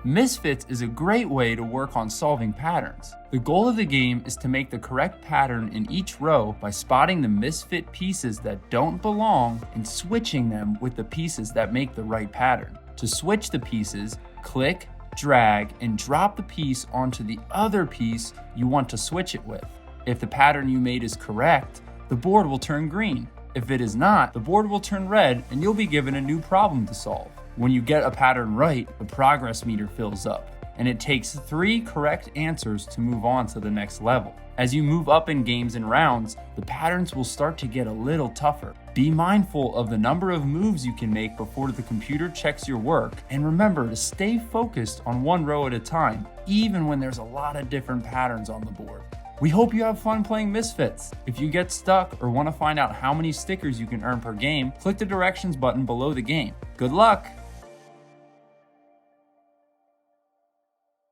Misfits is a great way to work on solving patterns. The goal of the game is to make the correct pattern in each row by spotting the misfit pieces that don't belong and switching them with the pieces that make the right pattern. To switch the pieces, click, drag, and drop the piece onto the other piece you want to switch it with. If the pattern you made is correct, the board will turn green. If it is not, the board will turn red and you'll be given a new problem to solve. When you get a pattern right, the progress meter fills up, and it takes 3 correct answers to move on to the next level. As you move up in games and rounds, the patterns will start to get a little tougher. Be mindful of the number of moves you can make before the computer checks your work, and remember to stay focused on one row at a time, even when there's a lot of different patterns on the board. We hope you have fun playing Misfits. If you get stuck or want to find out how many stickers you can earn per game, click the directions button below the game. Good luck!